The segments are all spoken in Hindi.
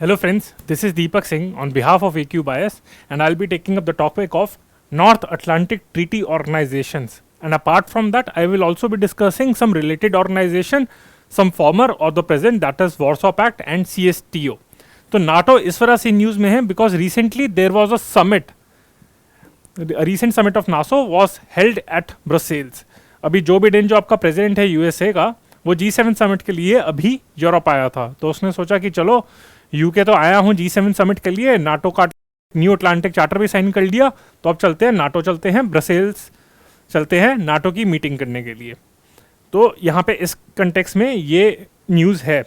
Hello friends, this is Deepak Singh on behalf of AQ Bias, and I'll be taking up the topic of North Atlantic Treaty Organizations. And apart from that, I will also be discussing some related organization, some former or the present, that is Warsaw Pact and CSTO. तो NATO इस वजह से न्यूज़ में है because recently there was a summit. A recent summit of NATO was held at Brussels. अभी जो बिडेन जो आपका प्रेसिडेंट है यूएसए का, वो G7 समिट के लिए अभी यूरोप आया था, तो उसने सोचा कि चलो यूके तो आया हूँ G7 समिट के लिए, नाटो का न्यू अटलांटिक चार्टर भी साइन कर लिया, तो अब चलते हैं नाटो, चलते हैं ब्रसेल्स, चलते हैं नाटो की मीटिंग करने के लिए। तो यहाँ पे इस कंटेक्स्ट में ये न्यूज़ है।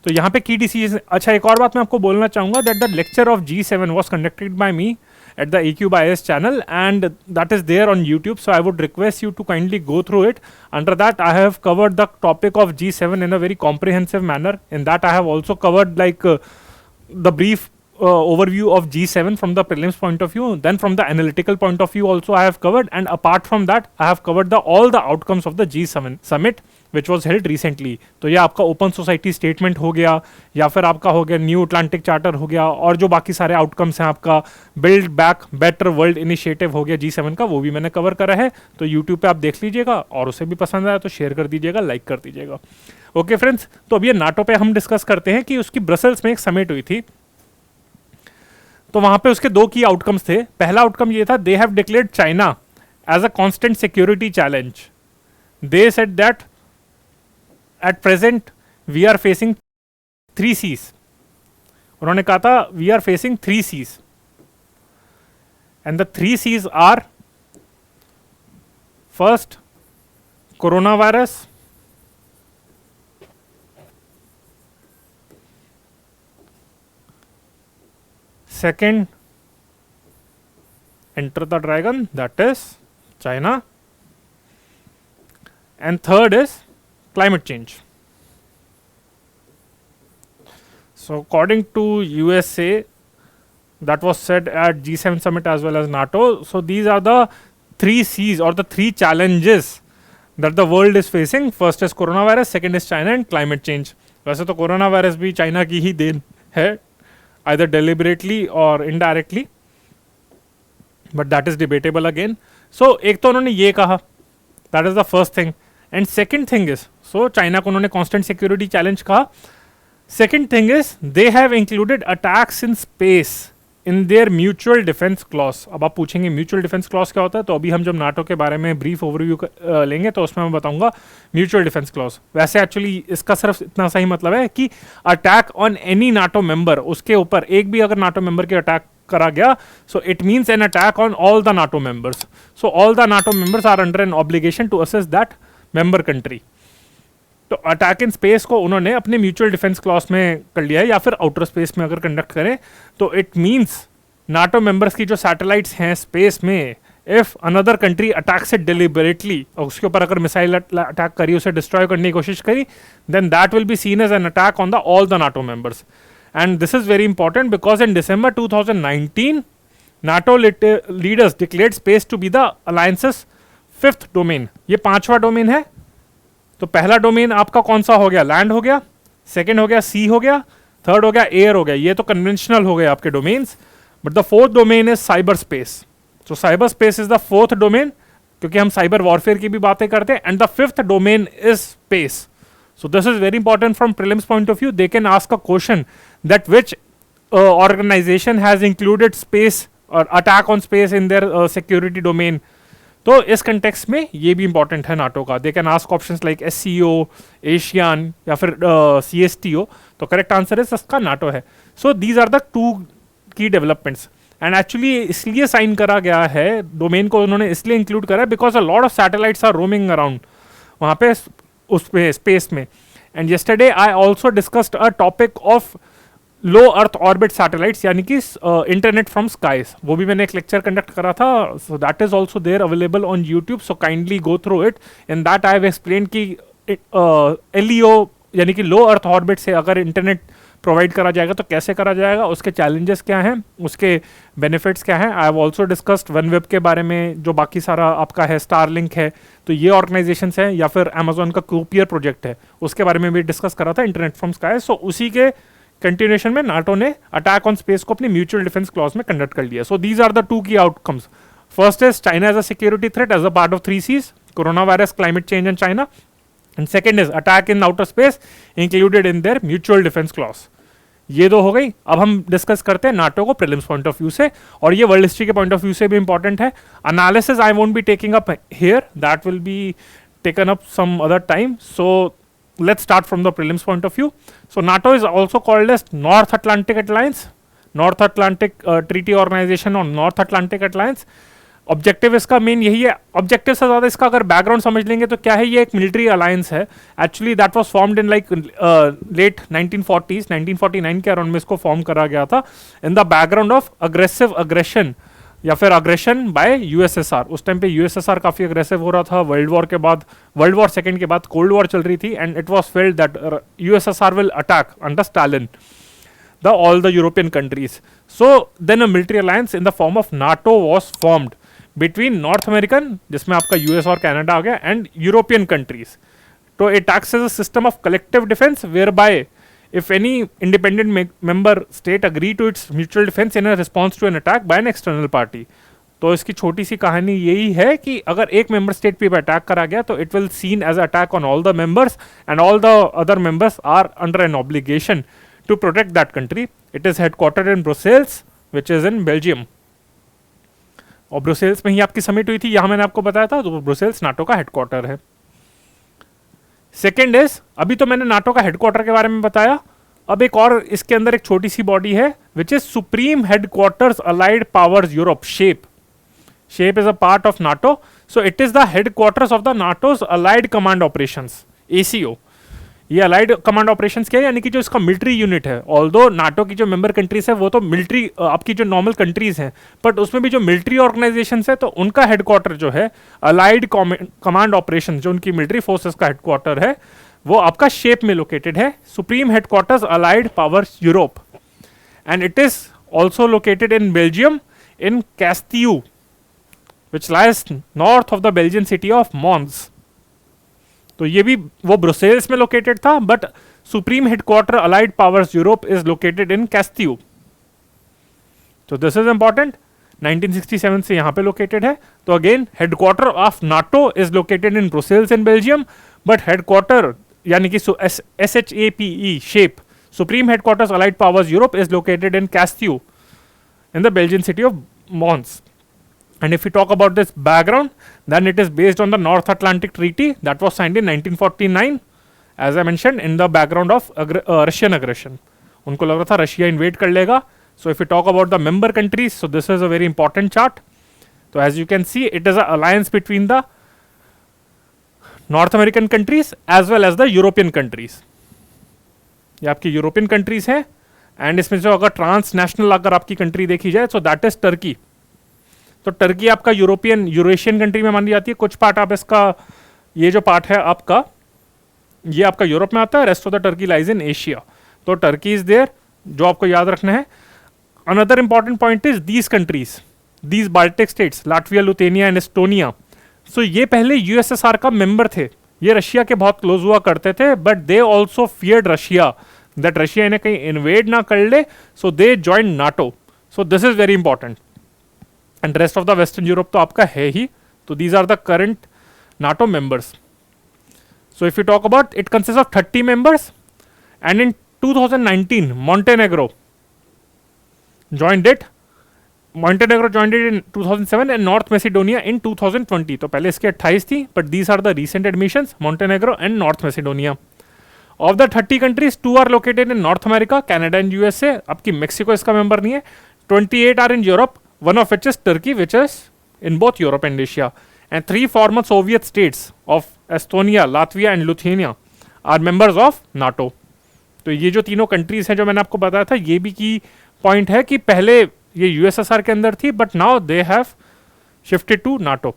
तो यहाँ पे की डिसीजन, अच्छा एक और बात मैं आपको बोलना चाहूँगा that the lecture of G7 was conducted by me at the AQ Bias channel, and that is there on YouTube, so I would request you to kindly go through it. Under that I have covered the topic of G7 in a very comprehensive manner. In that I have also covered the brief overview of G7 from the prelims point of view, then from the analytical point of view also I have covered, and apart from that I have covered all the outcomes of the G7 summit which was held recently. तो ये आपका ओपन सोसाइटी स्टेटमेंट हो गया, या फिर आपका हो गया न्यू अटलांटिक चार्टर हो गया, और जो बाकी सारे आउटकम्स हैं आपका build back better world initiative हो गया G7 का, वो भी मैंने कवर करा है। तो यूट्यूब पे आप देख लीजिएगा, और उसे भी पसंद आया तो शेयर कर दीजिएगा, लाइक कर दीजिएगा। ओके फ्रेंड्स, तो अब ये नाटो पे हम डिस्कस करते हैं कि उसकी ब्रसेल्स में एक समिट हुई थी, तो वहां पे उसके दो की आउटकम्स थे। पहला आउटकम ये था, they have declared China as a constant security challenge. They said that at present we are facing 3 C's। उन्होंने कहा था we are facing 3 C's, and the 3 C's are first corona virus, second enter the dragon, that is China, and third is climate change. So according to USA, that was said at G7 summit as well as NATO, so these are the 3 C's or the 3 challenges that the world is facing. First is coronavirus, second is China, and climate change. वैसे तो कोरोना वायरस भी चाइना की ही देन है, either deliberately or indirectly, but that is debatable again. So एक तो उन्होंने ये कहा, that is the first thing, and second thing is, so China को उन्होंने constant security challenge कहा। Second thing is they have included attacks in space in their mutual defense clause। अब आप पूछेंगे म्यूचुअल डिफेंस क्लॉज क्या होता है, तो अभी हम जब नाटो के बारे में ब्रीफ ओवरव्यू लेंगे तो उसमें मैं बताऊंगा म्यूचुअल डिफेंस क्लॉज। वैसे एक्चुअली इसका सिर्फ इतना सही मतलब है कि attack on any NATO member, उसके ऊपर एक भी अगर नाटो मेंबर के अटैक करा गया, so it means an attack on all the NATO members. So all the NATO members are under an obligation to assist that member country. तो अटैक इन स्पेस को उन्होंने अपने म्यूचुअल डिफेंस क्लॉज में कर लिया है, या फिर आउटर स्पेस में अगर कंडक्ट करें तो इट मीन्स नाटो मेंबर्स की जो सैटेलाइट्स हैं स्पेस में, if another country attacks it deliberately, और उसके ऊपर अगर मिसाइल अटैक करी, उसे डिस्ट्रॉय करने की कोशिश करी, then that will be seen as an attack on the all the NATO members. And this is very important because in December 2019 NATO leaders declared space to be the alliance's 5th domain. ये 5वां डोमेन है। तो पहला डोमेन आपका कौन सा हो गया, लैंड हो गया, सेकेंड हो गया सी हो गया, थर्ड हो गया एयर हो गया, ये तो कन्वेंशनल हो गए आपके domains. But the 4th domain is cyber space. So cyber space is the 4th domain, क्योंकि हम साइबर वॉरफेयर की भी बातें करते हैं, and the 5th domain is space. So this is very important from prelims point of view. They can ask a question that which organisation has included space और attack on space in their security domain. तो इस कंटेक्स्ट में ये भी इंपॉर्टेंट है नाटो का। They can ask options like SCO, ASEAN, या फिर CSTO। तो करेक्ट आंसर इज इसका नाटो है। So these are the 2 key developments, and actually इसलिए साइन करा गया है, डोमेन को उन्होंने इसलिए इंक्लूड करा है because a lot of satellites are roaming around वहाँ पे उस पे स्पेस में। And yesterday I also discussed a topic of low earth orbit satellites, यानी कि इंटरनेट फ्रॉम स्काईज, वो भी मैंने एक लेक्चर कंडक्ट करा था। So that is also there available on YouTube, so kindly go through it. In that I have explain कि LEO यानी कि लो अर्थ ऑर्बिट से अगर इंटरनेट प्रोवाइड करा जाएगा तो कैसे करा जाएगा, उसके चैलेंजेस क्या हैं, उसके बेनिफिट्स क्या हैं। I have also discussed OneWeb के बारे में, जो बाकी सारा आपका है, स्टारलिंक है, तो ये ऑर्गेनाइजेशंस हैं, या फिर अमेजोन का कूपियर प्रोजेक्ट है, उसके बारे में भी डिस्कस करा था, इंटरनेट फ्रॉम स्काई। सो उसी के कंटिन्यूएशन में नाटो ने अटैक ऑन स्पेस को अपनी म्यूचुअल डिफेंस क्लॉज में कंडक्ट कर लिया. So these are the two key outcomes. First is China as a security threat as a part of 3 Cs, coronavirus, climate change and China. And second is attack in outer space included in their mutual defence clause. ये दो हो गई. अब हम डिस्कस करते हैं नाटो को प्रीलिम्स पॉइंट ऑफ व्यू से, और ये वर्ल्ड हिस्ट्री के पॉइंट ऑफ व्यू से भी इंपॉर्टेंट है. Analysis I won't be taking up here, that will be taken up some other time. So let's start from the prelims point of view. So NATO is also called as North Atlantic Alliance, North Atlantic Treaty Organization और North Atlantic Alliance. ऑब्जेक्टिव इसका मेन यही है. ऑब्जेक्टिव से ज़्यादा इसका अगर बैकग्राउंड समझ लेंगे तो क्या है, ये एक मिलिट्री अलायंस है. Actually that was formed in like late 1940s, 1949 के अराउंड में इसको फॉर्म करा गया था in the background of aggression या फिर अग्रेशन बाय यूएसएसआर. उस टाइम पे यूएसएसआर काफी अग्रेसिव हो रहा था. वर्ल्ड वॉर के बाद, वर्ल्ड वॉर सेकंड के बाद कोल्ड वॉर चल रही थी, and it was felt that USSR will attack under Stalin the all the European countries. So then a military alliance in the form of NATO was formed between North American, जिसमें आपका यूएस और कनाडा आ गया, एंड यूरोपियन कंट्रीज. तो it acts as a system of collective defence where by if any independent member state agree to its mutual defense in a response to an attack by an external party. तो इसकी छोटी सी कहानी यही है कि अगर एक मेंबर स्टेट पे अटैक करा गया तो it will seen as attack on all the members, and all the other members are under an obligation to protect that country. It is headquartered in Brussels which is in Belgium. और ब्रुसेल्स में ही आपकी समिट हुई थी, यहां मैंने आपको बताया था. तो ब्रुसेल्स नाटो का हेडक्वार्टर है. सेकेंड इज, अभी तो मैंने नाटो का हेडक्वार्टर के बारे में बताया, अब एक और इसके अंदर एक छोटी सी बॉडी है which is supreme headquarters allied powers Europe, shape. Shape is a part of NATO. So it is the headquarters of the नाटोज allied command operations, ACO. ये अलाइड कमांड ऑपरेशंस क्या है, यानी कि जो इसका मिलिट्री यूनिट है. ऑल्दो नाटो की जो मेंबर कंट्रीज है वो तो मिलिट्री आपकी जो नॉर्मल कंट्रीज हैं, बट उसमें भी जो मिलिट्री ऑर्गेनाइजेशन है तो उनका हेडक्वार्टर जो है अलाइड कमांड ऑपरेशन, जो उनकी मिलिट्री फोर्सेस का हेडक्वार्टर है, वो आपका शेप में लोकेटेड है. Supreme headquarters allied powers Europe, and it is also located in Belgium in Casteau which lies north of the Belgian city of Mons. तो ये भी वो ब्रुसेल्स में लोकेटेड था, but supreme headquarter allied powers Europe is located in Casteau. तो दिस इज इंपॉर्टेंट. 1967 से यहां पे लोकेटेड है. तो again headquarter of NATO is located in Brussels in Belgium, but headquarter यानी कि SHAPE, SHAPE, supreme headquarters allied powers Europe is located in Casteau in the Belgian city of Mons. And if we talk about this background, then it is based on the North Atlantic Treaty that was signed in 1949, as I mentioned, in the background of Russian aggression. उनको लग रहा था रशिया इन्वेड कर लेगा. So if we talk about the member countries, so this is a very important chart. So as you can see, it is an alliance between the North American countries as well as the European countries. ये आपकी यूरोपियन कंट्रीज हैं. एंड इसमें जो अगर ट्रांसनेशनल अगर आपकी कंट्री देखी जाए तो दैट इज टर्की. तो टर्की आपका यूरेशियन कंट्री में मानी जाती है. कुछ पार्ट आप इसका, ये जो पार्ट है आपका, ये आपका यूरोप में आता है. Rest of the Turkey lies in Asia. तो टर्की इज देयर, जो आपको याद रखना है. Another important point is these countries, these Baltic states, Latvia, Lithuania and Estonia. So ये पहले यूएसएसआर का मेंबर थे. ये रशिया के बहुत क्लोज हुआ करते थे, but they also feared Russia that Russia इन्हें कहीं इन्वेड ना कर ले. So they join NATO. So this is very important. And rest of the western Europe तो आपका है ही. तो these are the current NATO members. So if you talk about, it consist of 30 members. And in 2019 Montenegro joined it. Montenegro joined it in 2007 and North Macedonia in 2020. तो पहले इसके 28 थी, but these are the recent admissions, Montenegro and North Macedonia. Of the 30 countries, 2 are located in North America, Canada and USA. आपकी मेक्सिको इसका मेंबर नहीं है. 28 are in Europe, one of which is Turkey, which is in both Europe and Asia. And 3 former Soviet states of Estonia, Latvia and Lithuania are members of NATO. तो ये जो तीनों कंट्रीज हैं जो मैंने आपको बताया था, ये भी की पॉइंट है कि पहले ये यूएसएसआर के अंदर थी, but now they have shifted to NATO.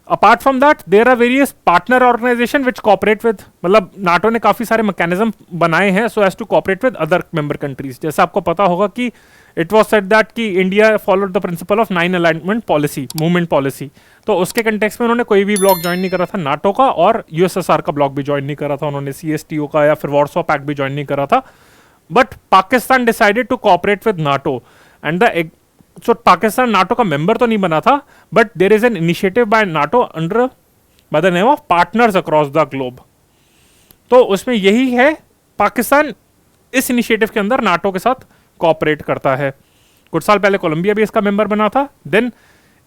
Apart from that there are various partner organisation which cooperate with, मतलब नाटो ने काफी सारे मैकेनिज्म बनाए हैं so as to cooperate with other member countries. जैसे आपको पता होगा कि इट वॉज सेट दैट कि India followed the principle of 9 alignment policy, movement policy. तो उसके कंटेक्स्ट में उन्होंने कोई भी ब्लॉक ज्वाइन नहीं करा था नाटो का, और यूएसएसआर का ब्लॉक भी ज्वाइन नहीं करा था उन्होंने, सीएसटीओ का या फिर वॉर्सो पैक्ट भी ज्वाइन नहीं करा था। But Pakistan decided to cooperate with NATO and the so Pakistan NATO का मेंबर तो नहीं बना था, but there is an initiative by NATO under by the name of partners across the globe. तो उसमें यही है, पाकिस्तान इस इनिशिएटिव के अंदर नाटो के साथ कोऑपरेट करता है। कुछ साल पहले कोलंबिया भी इसका मेंबर बना था। Then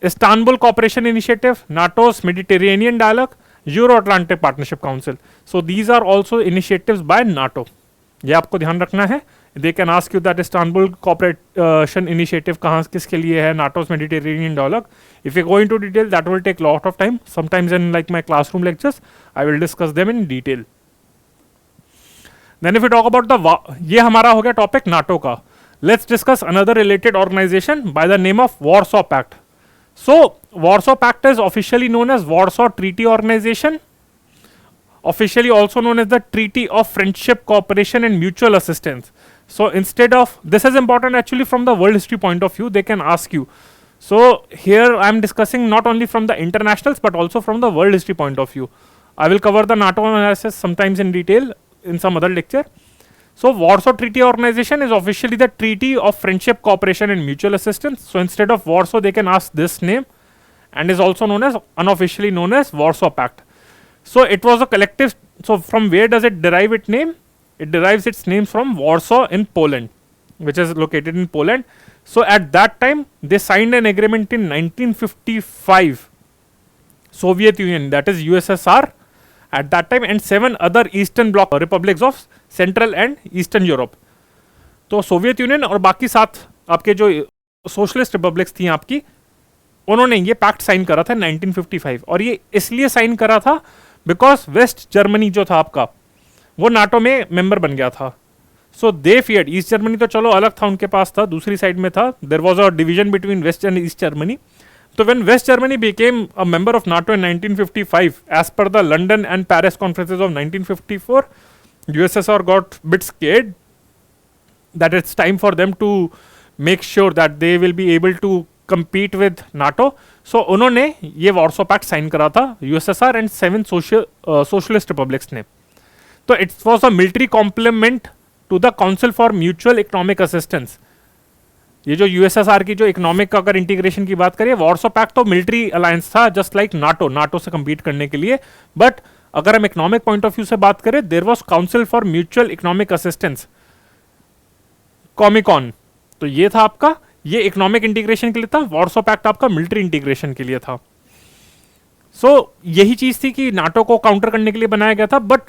Istanbul cooperation initiative, NATO's Mediterranean dialogue, Euro Atlantic partnership council. So these are also initiatives by NATO, ये आपको ध्यान रखना है। They can ask you that Istanbul cooperation initiative कहाँ किसके लिए है, NATO's Mediterranean dialogue. If you go into detail that will take lot of time, sometimes in like my classroom lectures I will discuss them in detail. Then if you talk about the, ये हमारा हो गया टॉपिक नाटो का। Let's discuss another related organisation by the name of Warsaw Pact. So Warsaw Pact is officially known as Warsaw Treaty Organisation, officially also known as the Treaty of Friendship, Cooperation and Mutual Assistance. So instead of, this is important actually from the world history point of view, they can ask you. So here I am discussing not only from the internationals but also from the world history point of view. I will cover the NATO analysis sometimes in detail in some other lecture. So Warsaw Treaty Organization is officially the Treaty of Friendship, Cooperation and Mutual Assistance. So instead of Warsaw they can ask this name, and is also known as, unofficially known as Warsaw Pact. So it was a collective. So from where does it derive its name? It derives its name from Warsaw in Poland, which is located in Poland. So at that time they signed an agreement in 1955. Soviet Union, that is USSR at that time, and 7 other Eastern Bloc republics of Central and Eastern Europe. तो सोवियत यूनियन और बाकी 7 आपके जो सोशलिस्ट रिपब्लिक्स थी आपकी, उन्होंने ये पैक्ट साइन करा था 1955। और ये इसलिए साइन करा था बिकॉज वेस्ट जर्मनी जो था आपका, वो नाटो में मेंबर बन गया था। सो दे फियर्ड, ईस्ट जर्मनी तो चलो अलग था, उनके पास था, दूसरी साइड में था, there was a division between West and East Germany. तो when West Germany became a member of NATO in 1955 as per the London and Paris conferences of 1954, USSR got bit scared that it's time for them to make sure that they will be able to compete with NATO. So उन्होंने ये वॉर्सो पैक्ट साइन करा था यूएसएसआर एंड 7 सोशलिस्ट रिपब्लिक्स ने। तो it was a military complement to the Council for Mutual Economic Assistance. ये जो यूएसएसआर की जो इकोनॉमिक अगर इंटीग्रेशन की बात करें, वॉर्सो पैक्ट तो मिलिट्री अलायंस था जस्ट लाइक नाटो, नाटो से compete करने के लिए। बट अगर हम इकोनॉमिक पॉइंट ऑफ व्यू से बात करें, there was Council for Mutual Economic Assistance, Comecon. तो ये था आपका, ये इकोनॉमिक इंटीग्रेशन के लिए था, वॉर्सो पैक्ट आपका मिलिट्री इंटीग्रेशन के लिए था। सो यही चीज थी कि नाटो को काउंटर करने के लिए बनाया गया था, बट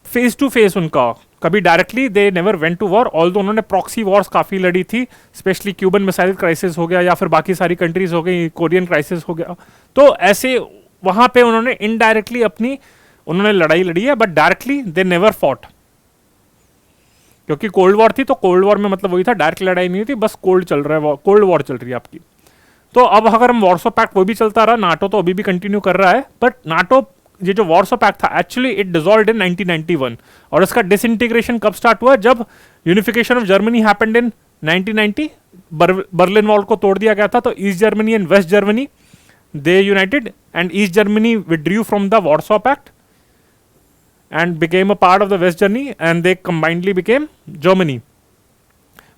फेस टू फेस उनका कभी directly they never went to war. Although उन्होंने प्रॉक्सी वॉर्स काफी लड़ी थी, स्पेशली क्यूबन मिसाइल क्राइसिस हो गया या फिर बाकी सारी कंट्रीज हो गई, कोरियन क्राइसिस हो गया। तो ऐसे वहां पे उन्होंने इनडायरेक्टली अपनी उन्होंने लड़ाई लड़ी है, but directly they never fought, क्योंकि कोल्ड वॉर थी। तो कोल्ड वॉर में मतलब वही था, डायरेक्ट लड़ाई नहीं थी, बस कोल्ड चल रहा है, कोल्ड वॉर चल रही है आपकी। तो अब अगर हम वॉर्सो पैक्ट, वो भी चलता रहा, नाटो तो अभी भी कंटिन्यू कर रहा है, बट नाटो ये जो वॉर्सो पैक्ट था एक्चुअली इट डिसॉल्व्ड इन 1991। और इसका डिसइंटीग्रेशन कब स्टार्ट हुआ? जब unification of Germany happened in 1990, Berlin Wall को तोड़ दिया गया था। तो East Germany and West Germany they united, and East Germany withdrew from the Warsaw Pact and became a part of the West Germany, and they combinedly became Germany.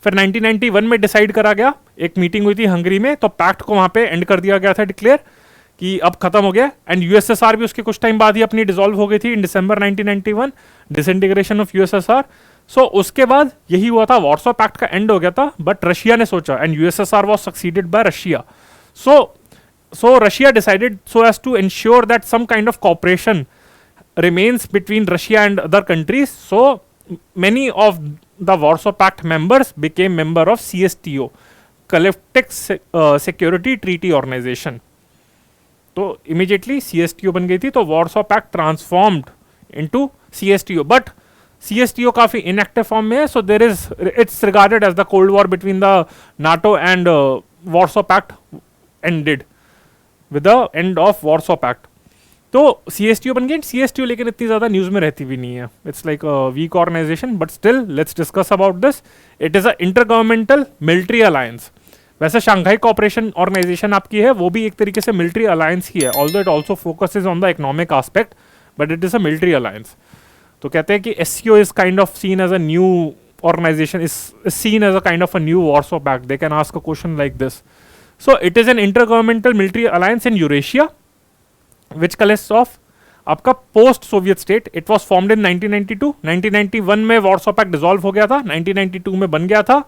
फिर 1991 में डिसाइड करा गया, एक मीटिंग हुई थी हंगरी में, तो पैक्ट को वहां पे एंड कर दिया गया था, डिक्लेयर कि अब खत्म हो गया। एंड यूएसएसआर भी उसके कुछ टाइम बाद ही अपनी डिसॉल्व हो गई थी इन दिसंबर 1991, डिसइंटीग्रेशन ऑफ यूएसएसआर। सो उसके बाद यही हुआ था, वॉर्सो पैक्ट का एंड हो गया था, बट रशिया ने सोचा, and USSR was succeeded by Russia. So Russia decided so as to ensure that some kind of cooperation remains between Russia and other countries. So many of the Warsaw Pact members became member of CSTO, Collective Security Treaty Organization. तो immediately CSTO बन गई थी। तो Warsaw Pact transformed into CSTO, but CSTO काफी inactive form में है। So there is, it's regarded as the Cold War between the NATO and Warsaw Pact ended with the end of Warsaw Pact. तो CSTO बन गया. CSTO लेकिन इतनी ज़्यादा न्यूज़ में रहती भी नहीं है. It's like a weak organisation, but still let's discuss about this. It is a inter governmental military alliance. वैसे शंघाई कोऑपरेशन ऑर्गेनाइजेशन आपकी है, वो भी एक तरीके से मिलिट्री अलायंस ही है, although it also focuses on the economic aspect, but it is a military alliance. तो कहते हैं कि SCO is kind of seen as a new organization, is seen as a kind of a new Warsaw Pact. They can ask a question like this. So it is an intergovernmental military alliance in Eurasia, which consists of आपका post Soviet state. It was formed in 1992. 1991 में वॉर्सो पैक्ट डिसॉल्व हो गया था, 1992 में बन गया था.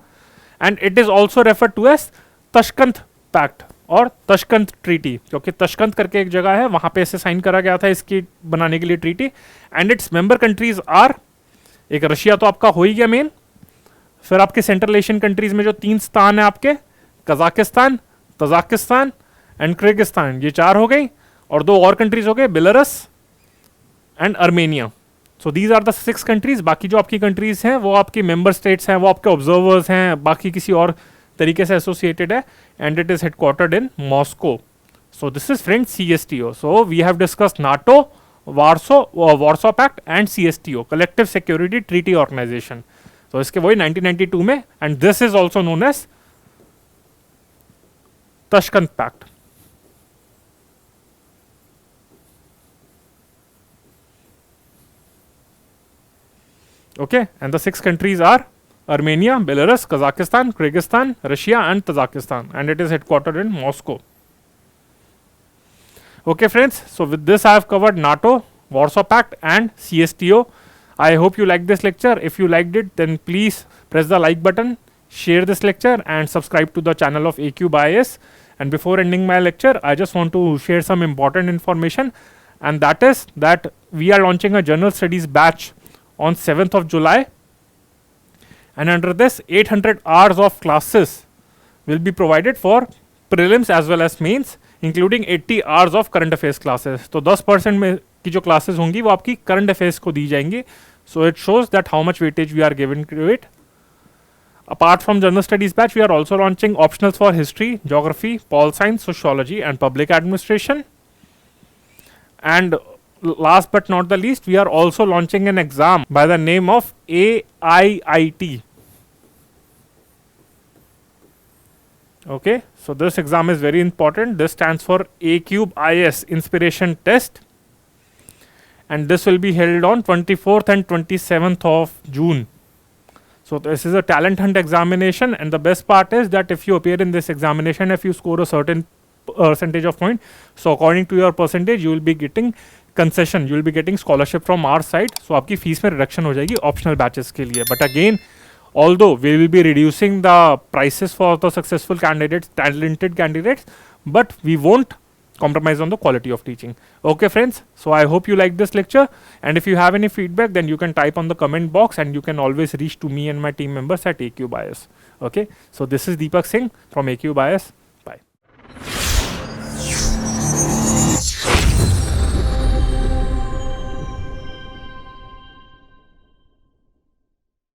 And it is also refer to as Tashkent pact और तशकंत ट्रीटी, क्योंकि तशकंत करके एक जगह है, वहां पे इसे साइन करा गया था इसकी बनाने के लिए treaty. And its member countries are, एक रशिया तो आपका हो ही गया मेन, फिर आपके सेंट्रल एशियन कंट्रीज में जो 3 स्थान है आपके, कजाकिस्तान, तजाकिस्तान एंड किर्गिस्तान, ये 4 हो गई. और 2 और कंट्रीज हो गए, Belarus and Armenia. So these are the 6 countries. बाकी जो आपकी कंट्रीज हैं वो आपकी मेंबर स्टेट्स हैं, वो आपके ऑब्जर्वर्स हैं, बाकी किसी और तरीके से एसोसिएटेड है. And it is headquartered in Moscow. So this is friends CSTO. So we have discussed NATO, Warsaw pact and CSTO, collective security treaty organisation. तो इसके वही 1992 में. And this is also known as Tashkent pact. Okay, and the 6 countries are Armenia, Belarus, Kazakhstan, Kyrgyzstan, Russia and Tajikistan, and it is headquartered in Moscow. Okay friends, so with this I have covered NATO, Warsaw Pact and CSTO. I hope you liked this lecture. If you liked it, then please press the like button, share this lecture and subscribe to the channel of AQ by IAS. And before ending my lecture, I just want to share some important information, and that is that we are launching a general studies batch on 7th of July, and under this 800 hours of classes will be provided for prelims as well as mains, including 80 hours of current affairs classes. तो 10% में की जो classes होंगी वो आपकी current affairs को दी जाएंगी. So it shows that how much weightage we are giving to it. Apart from general studies batch, we are also launching optionals for history, geography, pol science, sociology and public administration. And last but not the least, we are also launching an exam by the name of AIIT. Okay, so this exam is very important. This stands for A-Cube IS Inspiration Test, and this will be held on 24th and 27th of June. So this is a talent hunt examination, and the best part is that if you appear in this examination, if you score a certain percentage of point, so according to your percentage you will be getting concession, you will be getting scholarship from our side. So आपकी फीस में रिडक्शन हो जाएगी ऑप्शनल बैचेस के लिए. But again, although we will be reducing the prices for the successful candidates, talented candidates, but we won't compromise on the quality of teaching. Okay friends, so I hope you like this lecture, and if you have any feedback, then you can type on the comment box, and you can always reach to me and my team members at AQ Bias. Okay, so this is Deepak Singh from AQ Bias.